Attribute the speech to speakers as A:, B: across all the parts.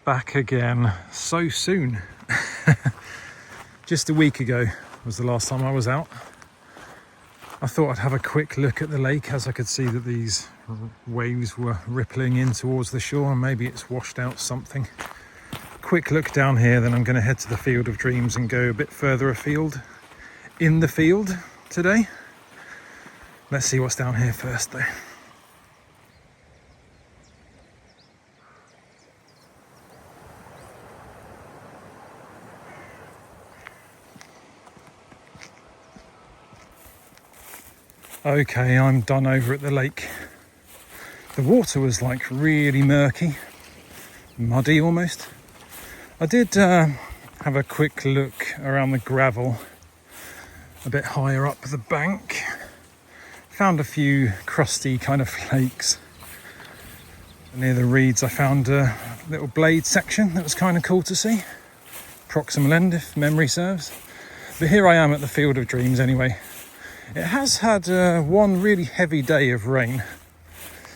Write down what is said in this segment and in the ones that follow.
A: Back again so soon. Just a week ago was the last time I was out. I thought I'd have a quick look at the lake, as I could see that these waves were rippling in towards the shore, and maybe it's washed out something. Quick look down here, then I'm going to head to the Field of Dreams and go a bit further afield in the field today. Let's see what's down here first though. Okay, I'm done over at the lake. The water was like really murky, muddy almost. I did have a quick look around the gravel a bit higher up the bank. Found a few crusty kind of flakes. Near the reeds I found a little blade section that was kind of cool to see. Proximal end if memory serves. But here I am at the Field of Dreams anyway. It has had one really heavy day of rain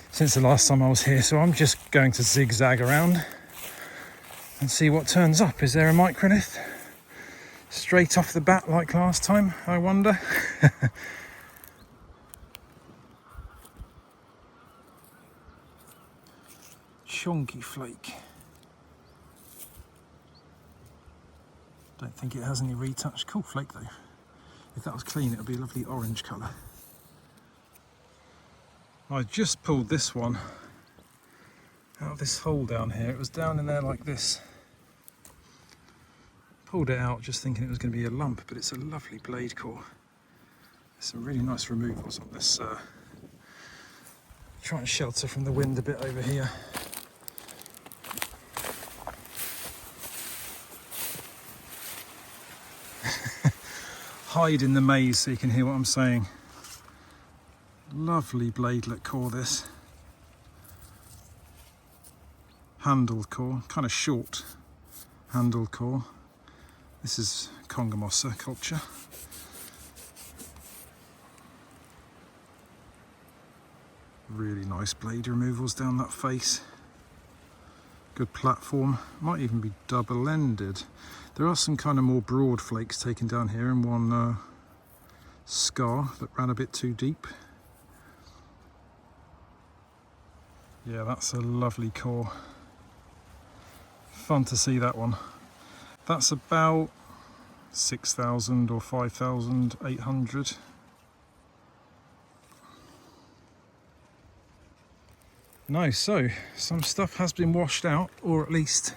A: since the last time I was here, so I'm just going to zigzag around and see what turns up. Is there a micronith straight off the bat like last time, I wonder? Chunky flake. Don't think it has any retouch. Cool flake though. If that was clean, it would be a lovely orange colour. I just pulled this one out of this hole down here. It was down in there like this. Pulled it out just thinking it was going to be a lump, but it's a lovely blade core. There's some really nice removals on this. Try and shelter from the wind a bit over here. Hide in the maze so you can hear what I'm saying. Lovely bladelet core this. Handled core, kind of short handled core. This is Congomossa culture. Really nice blade removals down that face. Good platform, might even be double-ended. There are some kind of more broad flakes taken down here, and one scar that ran a bit too deep. Yeah, that's a lovely core. Fun to see that one. That's about 6,000 or 5,800. Nice, so some stuff has been washed out, or at least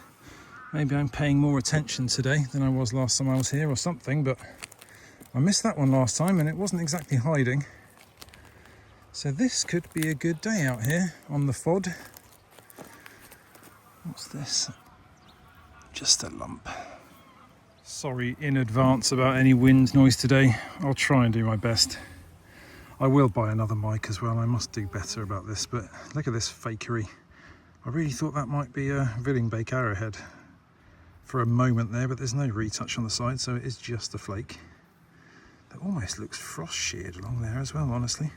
A: maybe I'm paying more attention today than I was last time I was here or something, but I missed that one last time and it wasn't exactly hiding. So this could be a good day out here on the FOD. What's this? Just a lump. Sorry in advance about any wind noise today. I'll try and do my best. I will buy another mic as well. I must do better about this, but look at this fakery. I really thought that might be a Villingbeek arrowhead for a moment there, but there's no retouch on the side, so it is just a flake. That almost looks frost sheared along there as well, honestly.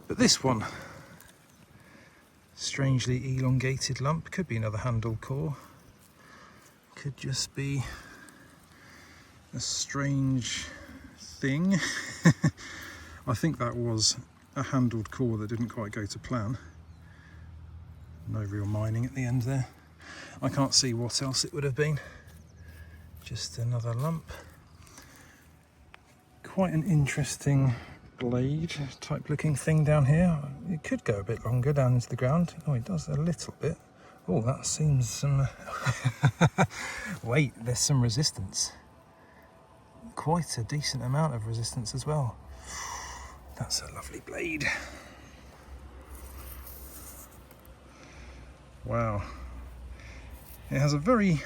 A: But this one, strangely elongated lump, could be another handled core. Could just be a strange thing. I think that was a handled core that didn't quite go to plan. No real mining at the end there. I can't see what else it would have been. Just another lump. Quite an interesting blade type looking thing down here. It could go a bit longer down into the ground. Oh, it does a little bit. Oh, that seems some... Wait, there's some resistance. Quite a decent amount of resistance as well. That's a lovely blade. Wow. It has a very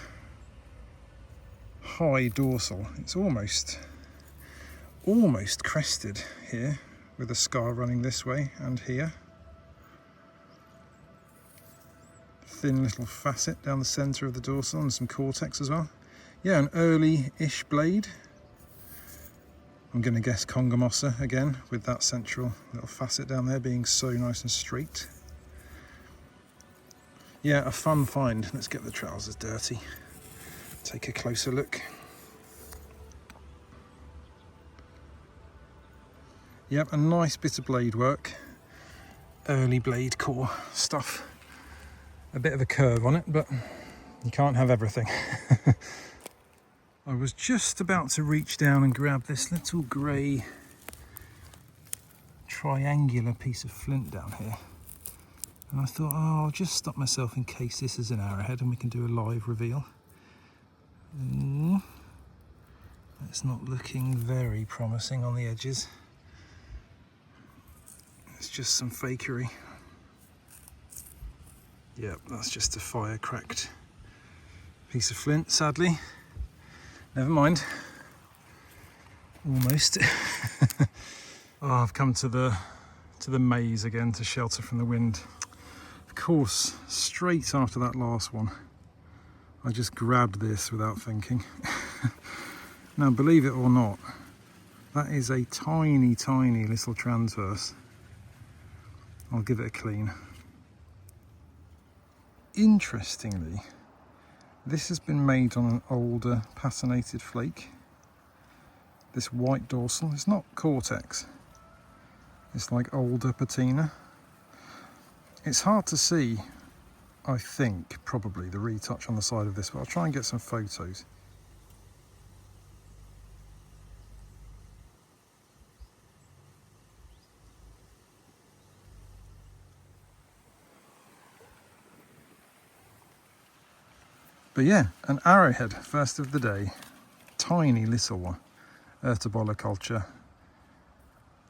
A: high dorsal. It's almost crested here, with a scar running this way and here. Thin little facet down the centre of the dorsal and some cortex as well. Yeah, an early-ish blade. I'm going to guess Congomossa again, with that central little facet down there being so nice and straight. Yeah, a fun find. Let's get the trousers dirty. Take a closer look. Yep, a nice bit of blade work. Early blade core stuff. A bit of a curve on it, but you can't have everything. I was just about to reach down and grab this little grey triangular piece of flint down here. And I thought, oh, I'll just stop myself in case this is an arrowhead and we can do a live reveal. It's not looking very promising on the edges. It's just some fakery. Yep, that's just a fire cracked piece of flint, sadly. Never mind. Almost. Oh, I've come to the maze again to shelter from the wind. Of course, straight after that last one, I just grabbed this without thinking. Now, believe it or not, that is a tiny, tiny little transverse. I'll give it a clean. Interestingly, this has been made on an older patinated flake. This white dorsal, it's not Cortex. It's like older patina. It's hard to see, I think, probably the retouch on the side of this, but I'll try and get some photos. But yeah, an arrowhead, first of the day. Tiny little one. Ertabolla culture.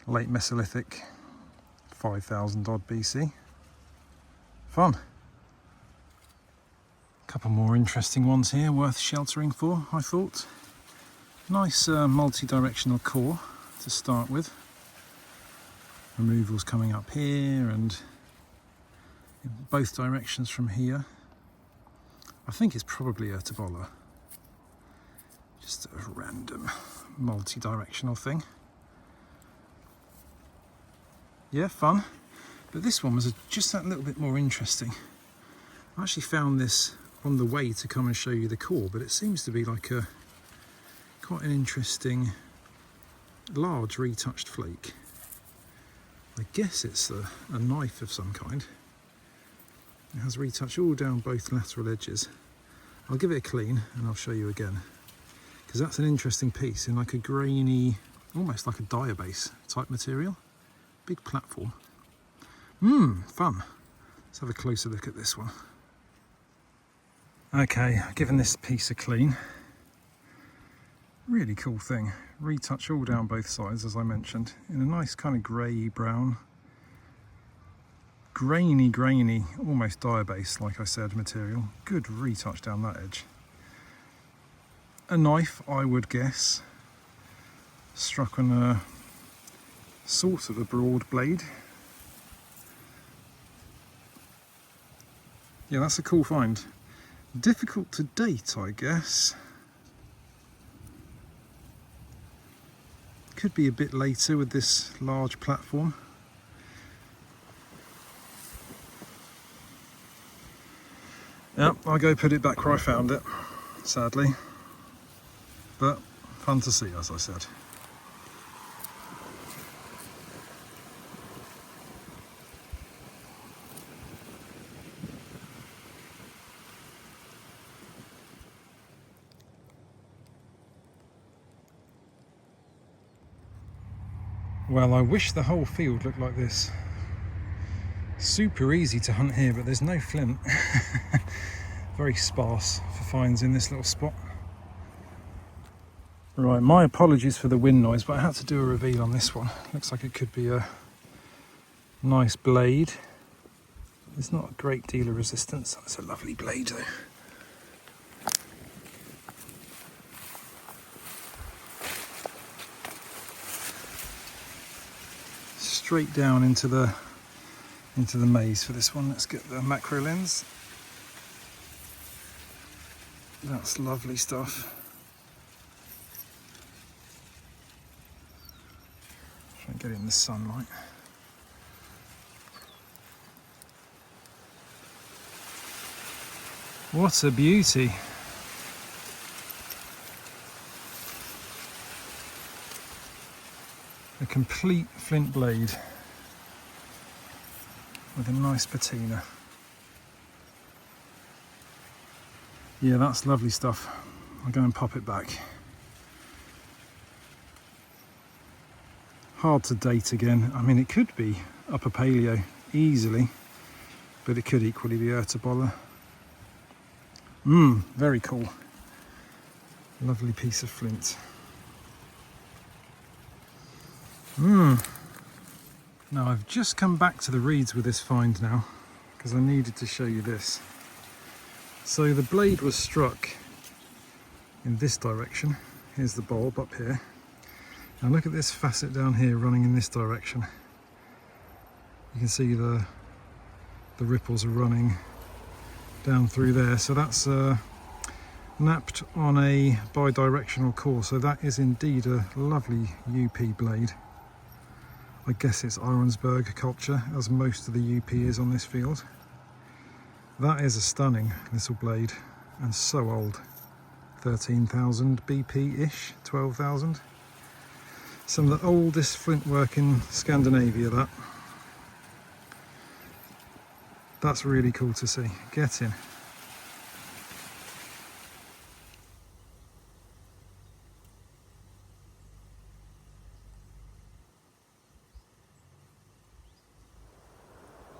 A: Late Mesolithic, 5,000 odd BC. Fun. Couple more interesting ones here worth sheltering for, I thought. Nice multi-directional core to start with. Removals coming up here and in both directions from here. I think it's probably Ertabolla. Just a random multi-directional thing. Yeah, fun. But this one was just that little bit more interesting. I actually found this on the way to come and show you the core, but it seems to be like a quite an interesting large retouched flake. I guess it's a knife of some kind. It has retouch all down both lateral edges. I'll give it a clean and I'll show you again, because that's an interesting piece in like a grainy, almost like a diabase type material. Big platform. Fun. Let's have a closer look at this one. Okay, given this piece a clean. Really cool thing. Retouch all down both sides, as I mentioned, in a nice kind of grey brown. Grainy, almost diabase, like I said, material. Good retouch down that edge. A knife, I would guess, struck on a sort of a broad blade. Yeah, that's a cool find. Difficult to date, I guess. Could be a bit later with this large platform. Yep, I'll go put it back where I found it, sadly. But fun to see, as I said. Well, I wish the whole field looked like this. Super easy to hunt here, but there's no flint. Very sparse for finds in this little spot. Right, my apologies for the wind noise, but I had to do a reveal on this one. Looks like it could be a nice blade. There's not a great deal of resistance. That's a lovely blade though. Straight down into the maze for this one. Let's get the macro lens. That's lovely stuff. Try and get it in the sunlight. What a beauty. A complete flint blade with a nice patina. Yeah, that's lovely stuff. I'll go and pop it back. Hard to date again. I mean, it could be Upper Paleo easily, but it could equally be Ertabolla. Very cool. Lovely piece of flint. Now I've just come back to the reeds with this find now, because I needed to show you this. So the blade was struck in this direction. Here's the bulb up here. Now look at this facet down here running in this direction. You can see the ripples are running down through there. So that's napped on a bidirectional core. So that is indeed a lovely UP blade. I guess it's Arensberg culture, as most of the UP is on this field. That is a stunning little blade, and so old. 13,000 BP-ish, 12,000. Some of the oldest flint work in Scandinavia, that. That's really cool to see. Get in.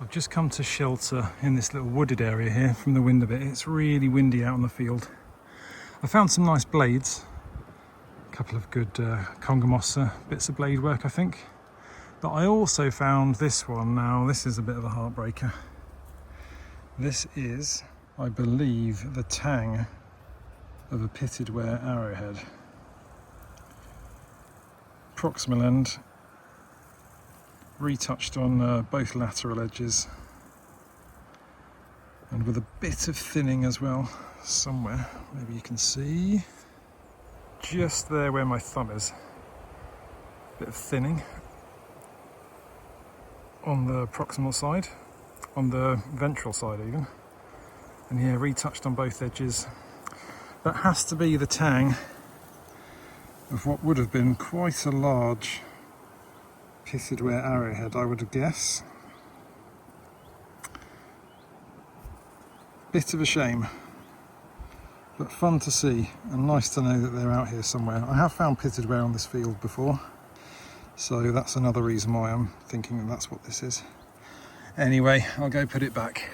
A: I've just come to shelter in this little wooded area here from the wind a bit. It's really windy out on the field. I found some nice blades, a couple of good Congamossa bits of blade work, I think. But I also found this one. Now this is a bit of a heartbreaker. This is, I believe, the tang of a pitted wear arrowhead. Proximal end, retouched on both lateral edges, and with a bit of thinning as well somewhere. Maybe you can see just there where my thumb is, bit of thinning on the proximal side, on the ventral side even, and here retouched on both edges. That has to be the tang of what would have been quite a large pitted wear arrowhead, I would guess. Bit of a shame, but fun to see, and nice to know that they're out here somewhere. I have found pitted wear on this field before, so that's another reason why I'm thinking that that's what this is. Anyway, I'll go put it back.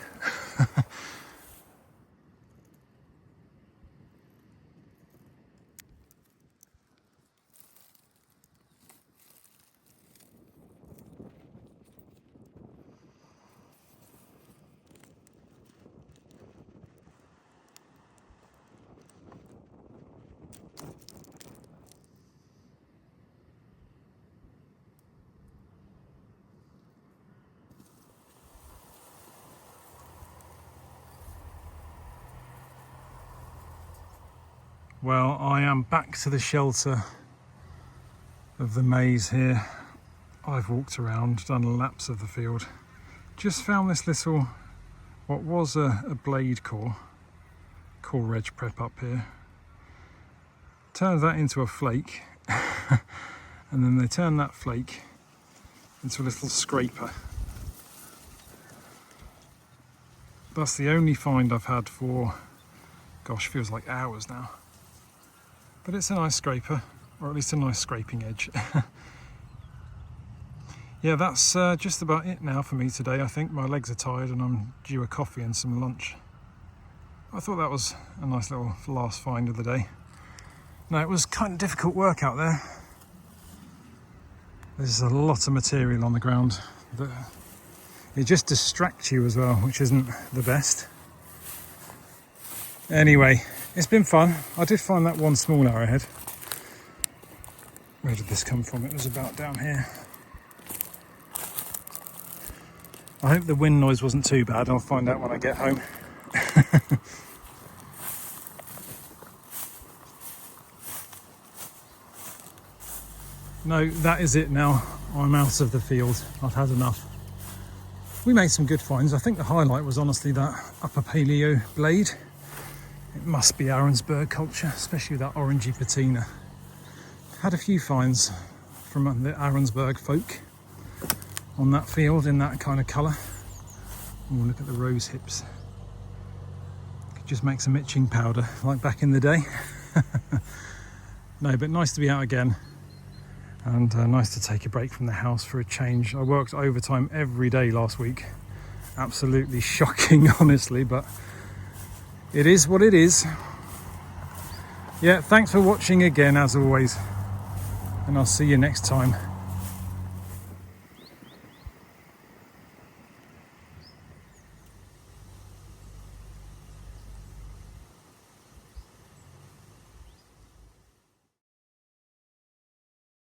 A: Well, I am back to the shelter of the maze here. I've walked around, done laps of the field. Just found this little, what was a blade core reg prep up here. Turned that into a flake, and then they turned that flake into a little scraper. That's the only find I've had for, gosh, feels like hours now. But it's a nice scraper, or at least a nice scraping edge. Yeah, that's just about it now for me today. I think my legs are tired and I'm due a coffee and some lunch. I thought that was a nice little last find of the day. Now, it was kind of difficult work out there. There's a lot of material on the ground. It just distracts you as well, which isn't the best. Anyway, it's been fun. I did find that one small arrowhead. Where did this come from? It was about down here. I hope the wind noise wasn't too bad. I'll find out when I get home. No, that is it now. I'm out of the field. I've had enough. We made some good finds. I think the highlight was honestly that Upper Paleo blade. It must be Arensberg culture, especially with that orangey patina. Had a few finds from the Arensberg folk on that field in that kind of colour. Oh, look at the rose hips. Could just make some itching powder like back in the day. No, but nice to be out again, and nice to take a break from the house for a change. I worked overtime every day last week. Absolutely shocking, honestly, but it is what it is. Yeah, thanks for watching again, as always, and I'll see you next time.